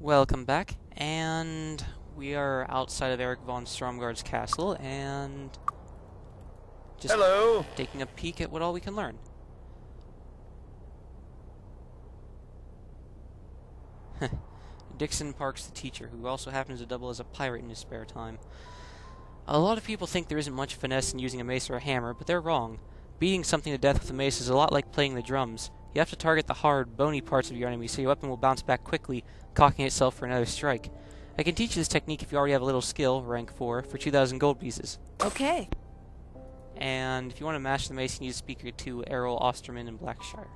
Welcome back, and we are outside of Eric von Stromgard's castle, and just Hello. taking a peek at what all we can learn. Dixon Park's the teacher, who also happens to double as a pirate in his spare time. A lot of people think there isn't much finesse in using a mace or a hammer, but they're wrong. Beating something to death with a mace is a lot like playing the drums. You have to target the hard, bony parts of your enemy so your weapon will bounce back quickly, cocking itself for another strike. I can teach you this technique if you already have a little skill, rank 4, for 2,000 gold pieces. Okay. And if you want to master the mace, you need to speak to Errol Osterman in Blackshire.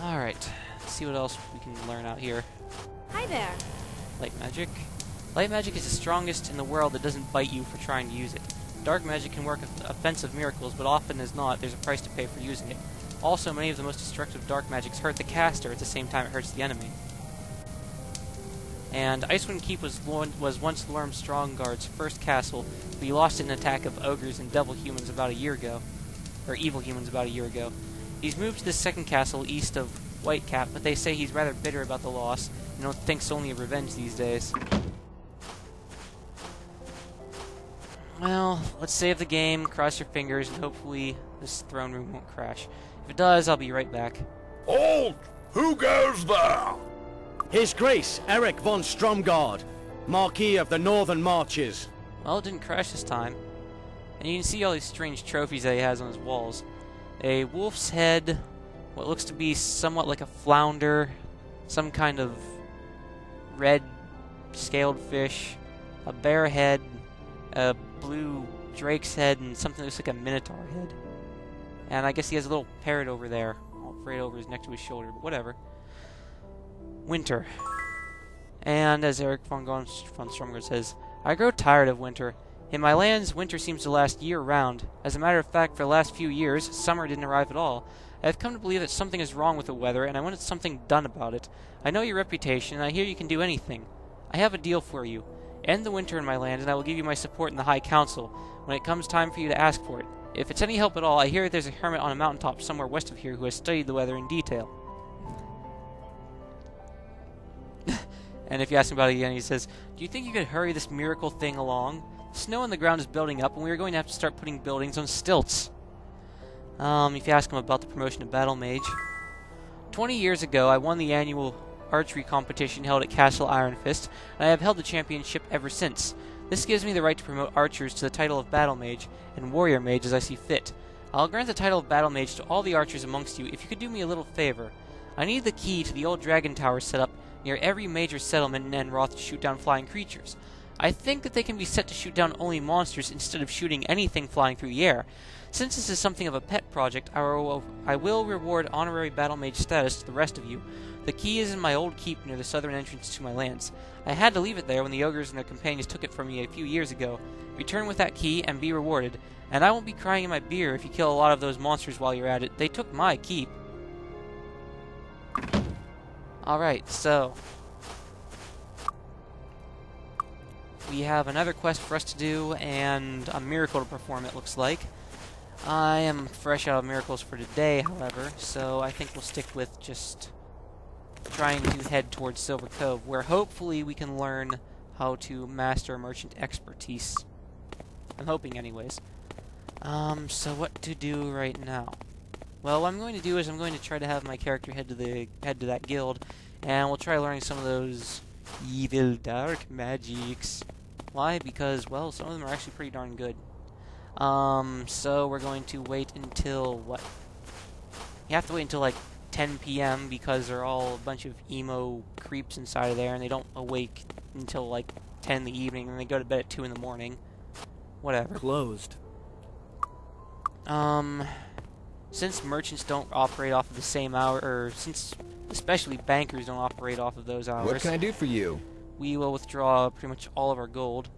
Alright, let's see what else we can learn out here. Hi there. Light magic. Light magic is the strongest in the world that doesn't bite you for trying to use it. Dark magic can work offensive miracles, but often as not, there's a price to pay for using it. Also, many of the most destructive dark magics hurt the caster at the same time it hurts the enemy. And Icewind Keep was once Lorm Stromgard's first castle, but he lost it in an attack of ogres and devil humans about a year ago. Or evil humans about a year ago. He's moved to this second castle east of Whitecap, but they say he's rather bitter about the loss, and thinks only of revenge these days. Well, let's save the game, cross your fingers, and hopefully this throne room won't crash. If it does, I'll be right back. Halt! Who goes there? His Grace, Eric von Stromgard, Marquis of the Northern Marches. Well, it didn't crash this time. And you can see all these strange trophies that he has on his walls. A wolf's head, what looks to be somewhat like a flounder, some kind of red scaled fish, a bear head, a blue drake's head, and something that looks like a minotaur head. And I guess he has a little parrot over there, right over his neck to his shoulder, but whatever. Winter. And as Eric von Stromgard says, I grow tired of winter. In my lands, winter seems to last year-round. As a matter of fact, for the last few years, summer didn't arrive at all. I have come to believe that something is wrong with the weather, and I wanted something done about it. I know your reputation, and I hear you can do anything. I have a deal for you. End the winter in my land, and I will give you my support in the High Council, when it comes time for you to ask for it. If it's any help at all, I hear there's a hermit on a mountaintop somewhere west of here who has studied the weather in detail. And if you ask him about it again, he says, do you think you could hurry this miracle thing along? Snow on the ground is building up, and we are going to have to start putting buildings on stilts. If you ask him about the promotion of Battle Mage. 20 years ago, I won the annual archery competition held at Castle Iron Fist, and I have held the championship ever since. This gives me the right to promote archers to the title of Battle Mage, and Warrior Mage as I see fit. I'll grant the title of Battle Mage to all the archers amongst you if you could do me a little favor. I need the key to the old dragon tower set up near every major settlement in Enroth to shoot down flying creatures. I think that they can be set to shoot down only monsters instead of shooting anything flying through the air. Since this is something of a pet project, I will reward honorary Battle Mage status to the rest of you. The key is in my old keep near the southern entrance to my lands. I had to leave it there when the ogres and their companions took it from me a few years ago. Return with that key and be rewarded. And I won't be crying in my beer if you kill a lot of those monsters while you're at it. They took my keep. Alright, so we have another quest for us to do, and a miracle to perform, it looks like. I am fresh out of miracles for today, however, so I think we'll stick with just trying to head towards Silver Cove, where hopefully we can learn how to master merchant expertise. I'm hoping anyways. So what to do right now? Well, what I'm going to do is I'm going to try to have my character head to that guild, and we'll try learning some of those evil dark magics. Why? Because, well, some of them are actually pretty darn good. So we're going to wait until, what? You have to wait until, like, 10 p.m. because they're all a bunch of emo creeps inside of there, and they don't awake until, like, 10 in the evening, and they go to bed at 2 in the morning. Whatever. Closed. Since merchants don't operate off of the same hour, or since especially bankers don't operate off of those hours, What can I do for you? we will withdraw pretty much all of our gold.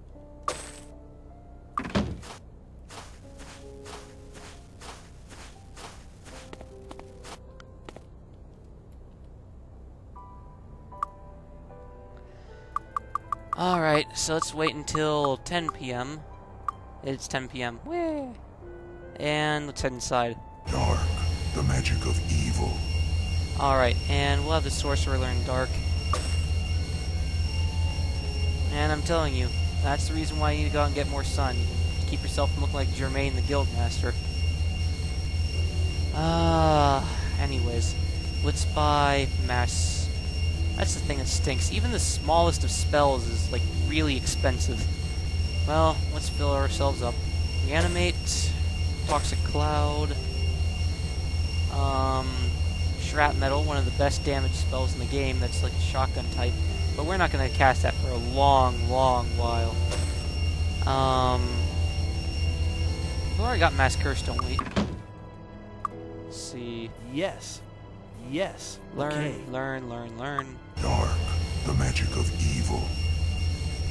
Alright, so let's wait until 10 p.m. It's 10 p.m. And let's head inside. Dark, the magic of evil. Alright, and we'll have the Sorcerer learn Dark. And I'm telling you, that's the reason why you need to go out and get more sun. To keep yourself from looking like Jermaine the Guildmaster. Anyways. Let's buy Mass. That's the thing that stinks. Even the smallest of spells is, like, really expensive. Well, let's fill ourselves up. Reanimate. Toxic Cloud. Shrapnel, one of the best damage spells in the game. That's like a shotgun type. But we're not going to cast that for a long, long while. We already got Mass Curse, don't we? Let's see. Yes. Yes. Learn, Okay. learn. Dark, the magic of evil.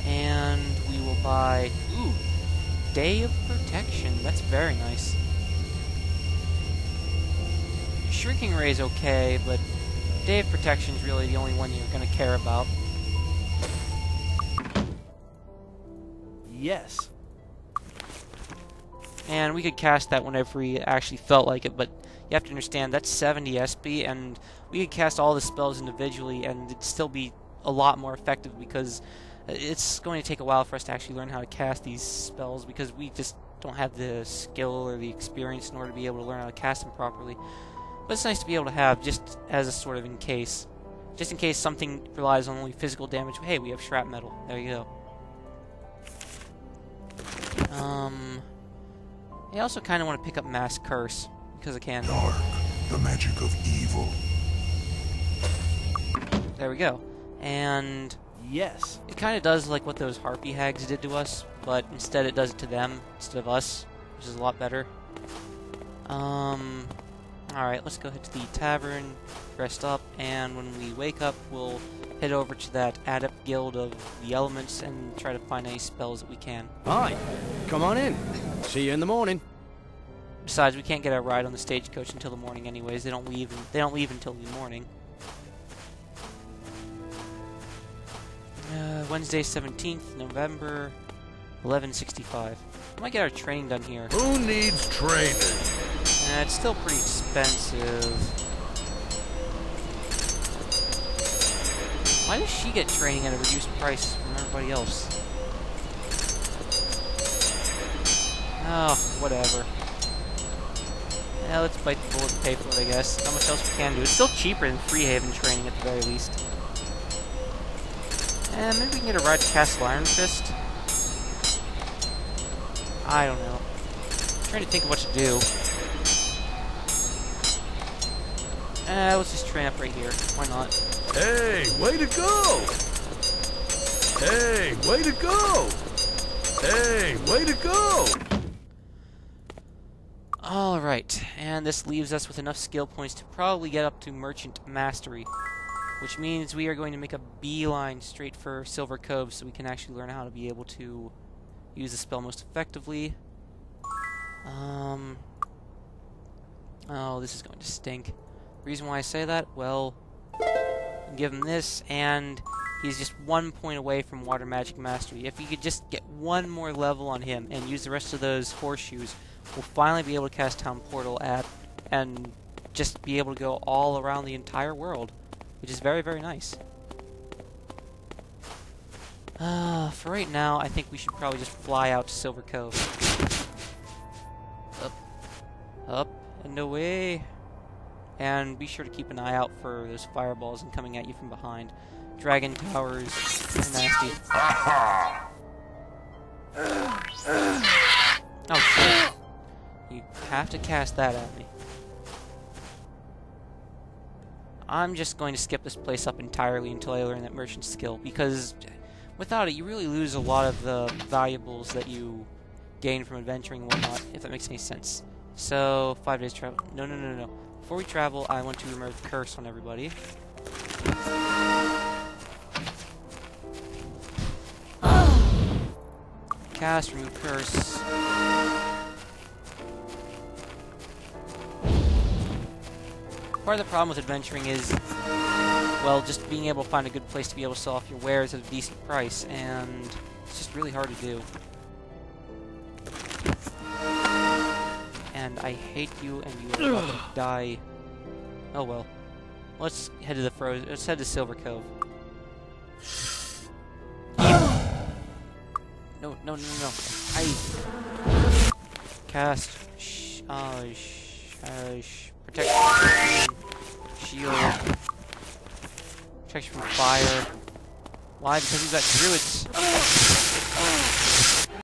And we will buy... Ooh! Day of Protection. That's very nice. Shrinking Ray is okay, but Day of Protection is really the only one you're going to care about. Yes. And we could cast that whenever we actually felt like it, but you have to understand that's 70 SP, and we could cast all the spells individually, and it'd still be a lot more effective because it's going to take a while for us to actually learn how to cast these spells because we just don't have the skill or the experience in order to be able to learn how to cast them properly. But it's nice to be able to have just as a sort of in case. Just in case something relies on only physical damage. Hey, we have Shrapnel. There you go. I also kind of want to pick up Mass Curse, because I can. Dark, the magic of evil. There we go. And Yes. it kind of does like what those Harpy Hags did to us, but instead it does it to them instead of us, which is a lot better. Alright, let's go head to the tavern, rest up, and when we wake up, we'll head over to that Adept Guild of the Elements and try to find any spells that we can. Hi. Come on in. See you in the morning. Besides, we can't get a ride on the stagecoach until the morning anyways. They don't leave until the morning. Wednesday, 17th November, 11:65. We might get our training done here. Who needs training? It's still pretty expensive. Why does she get training at a reduced price from everybody else? Oh, whatever. Yeah, let's bite the bullet and pay for it, I guess. How much else we can do? It's still cheaper than Freehaven training at the very least. And maybe we can get a ride to Castle Iron Fist? I don't know. I'm trying to think of what to do. Let's just train up right here. Why not? Hey, way to go! Hey, way to go! Hey, way to go! Alright, and this leaves us with enough skill points to probably get up to Merchant Mastery. Which means we are going to make a beeline straight for Silver Cove so we can actually learn how to be able to use the spell most effectively. Oh, this is going to stink. The reason why I say that, well, give him this, and he's just 1 point away from Water Magic Mastery. If you could just get one more level on him and use the rest of those horseshoes, we'll finally be able to cast Town Portal and just be able to go all around the entire world, which is very, very nice. For right now, I think we should probably just fly out to Silver Cove. Up and away. And be sure to keep an eye out for those fireballs and coming at you from behind. Dragon towers are nasty. Oh shit. You have to cast that at me. I'm just going to skip this place up entirely until I learn that merchant skill, because without it you really lose a lot of the valuables that you gain from adventuring and whatnot, if that makes any sense. So, 5 days travel. No. Before we travel, I want to remove Curse on everybody. Cast, remove Curse. Part of the problem with adventuring is, well, just being able to find a good place to be able to sell off your wares at a decent price, and it's just really hard to do. And I hate you, and you are about to die. Oh well. Let's head to the Let's head to Silver Cove. No, no, no, no. Cast. Protection. Shield. Protection from fire. Why? Because we've got druids.